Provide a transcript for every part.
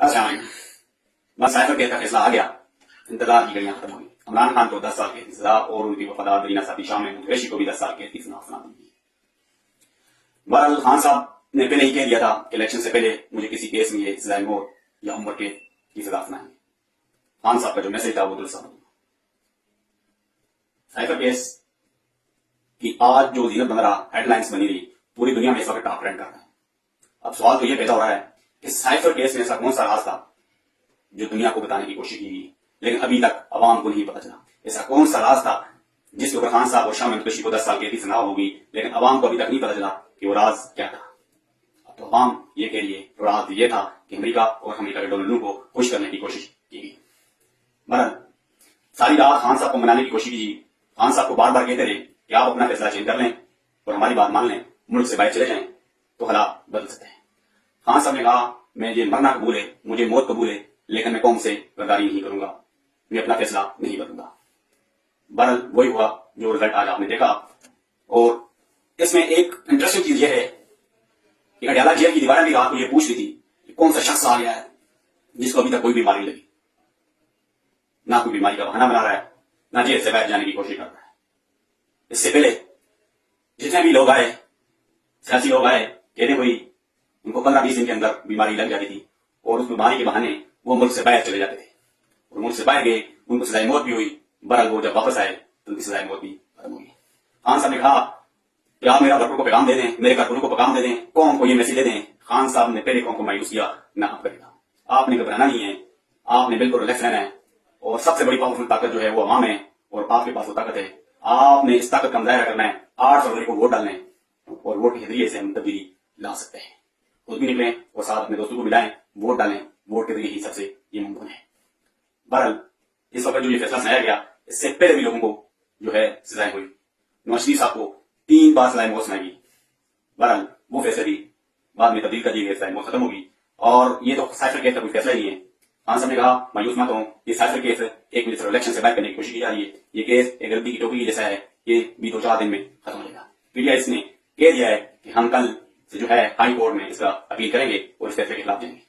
السلام علیکم. بس سائفر کیس کا فیصلہ آ گیا. انتظار کی گھڑیاں ختم ہو گئی. عمران خان کو 10 سال قید کی سزا اور ان کی وفادار درینا ساتھی شامل قریشی کو بھی 10 سال قید کی سزا سنا دی. بہرحال خان صاحب نے پہلے ہی کہہ دیا تھا کہ الیکشن سے پہلے مجھے کسی کیس میں یہ سزائے موت یا عمر قید کی سزا سنائیں. خان صاحب کا جو میسج تھا وہ درست ثابت ہوا. سائفر کیس کی آج جو زینت بن رہا ہیڈ لائنز بنی رہی پوری دنیا میں اس وقت ٹاپ ٹرینڈ کر رہا ہے. اب سوال تو یہ پیدا ہو رہا ہے کہ سائفر کیس میں ایسا کون سا راز تھا جو دنیا کو بتانے کی کوشش کی گئی لیکن ابھی تک عوام کو نہیں پتا چلا. ایسا کون سا راز تھا جس کے اوپر خان صاحب اور شاہ محمود قریشی کو 10 سال قید کی سزا ہوگی لیکن عوام کو ابھی تک نہیں پتا چلا کہ وہ راز کیا تھا. اب تو عوام یہ کہہ رہی ہے راز یہ تھا کہ امریکہ اور امریکہ کے ڈونلڈ کو خوش کرنے کی کوشش کی گئی. بہرحال ساری رات خان صاحب کو منانے کی کوشش کی. خان صاحب کو بار بار کہتے رہے کہ آپ اپنا فیصلہ چینج کر لیں اور ہماری بات مان لیں, ملک سے باہر چلے جائیں تو حالات بدل سکتے ہیں. خان صاحب نے کہا مجھے مرنا قبول ہے, مجھے موت قبول ہے, لیکن میں قوم سے غداری نہیں کروں گا, میں اپنا فیصلہ نہیں بدلوں گا. بہرحال وہی ہوا جو رزلٹ آج آپ نے دیکھا. اور اس میں ایک انٹرسٹنگ چیز یہ ہے کہ اڈیالہ جیل کی دیواریں بھی رات کو یہ پوچھ رہی تھی کہ کون سا شخص آ گیا ہے جس کو ابھی تک کوئی بیماری نہیں لگی, نہ کوئی بیماری کا بہانہ بنا رہا ہے, نہ جیل سے باہر جانے کی کوشش کر رہا ہے. اس سے پہلے جتنے بھی لوگ آئے, سیاسی لوگ آئے, کہتے ہوئی ان کو 15-20 دن کے اندر بیماری لگ جاتی تھی اور اس بیماری کے بہانے وہ ملک سے باہر چلے جاتے تھے اور ملک سے باہر گئے, ان کو سزائے موت بھی ہوئی. بہرحال وہ جب واپس آئے تو ان کی سزائے موت بھی ختم ہوئی. خان صاحب نے کہا کہ آپ میرا گھر کو پیغام دے دیں, میرے گھر کو پیغام دے دیں, قوم کو یہ میسج دے دیں. خان صاحب نے پہلے قوم کو مایوس کیا نہ اب کرے گا. آپ نے گھبرانا نہیں ہے, آپ نے بالکل ریلیکس رہنا ہے اور سب سے بڑی پاورفل طاقت جو ہے وہ عوام ہے اور آپ کے پاس وہ طاقت ہے. آپ نے اس طاقت کا مظاہرہ کرنا ہے. 8 فروری کو ووٹ ڈالنا ہے اور ووٹ کے ذریعے سے ہم تبدیلی لا سکتے ہیں. خود بھی نکلیں اور ساتھ اپنے دوستوں کو ملائیں, ووٹ ڈالیں. ووٹ کے ذریعے ہی سب سے یہ ممکن ہے. بہرحال اس وقت جو یہ فیصلہ سنایا گیا اس سے پہلے بھی لوگوں کو جو ہے سزائیں ہوئی. نواز شریف صاحب کو 3 بار سزائے موت سنائی گئی. بہرحال وہ فیصلے بھی بعد میں تبدیل کر دی گئی, سزائے موت ختم ہوگی. اور یہ تو سائفر کیس کا کوئی فیصلہ نہیں ہے. خان صاحب نے کہا مایوس مت ہوں, یہ سائفر کیس ایک مجھے الیکشن سے باہر کرنے کی کوشش کی جا رہی ہے. یہ کیس ایک غلطی کی ٹوکری جیسا ہے, یہ بھی 2-4 دن میں ختم ہو جائے گا. پھر اس نے کہہ دیا ہے کہ ہم کل سے جو ہے ہائی کورٹ میں اس کا اپیل کریں گے اور اس فیصلے کے خلاف جائیں گے.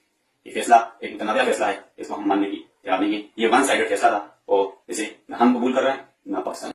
یہ فیصلہ ایک متنازع فیصلہ ہے, اس کو ہم ماننے کی تیار نہیں ہے. یہ ون سائیڈڈ فیصلہ تھا اور اسے نہ ہم قبول کر رہے ہیں نہ پاکستان.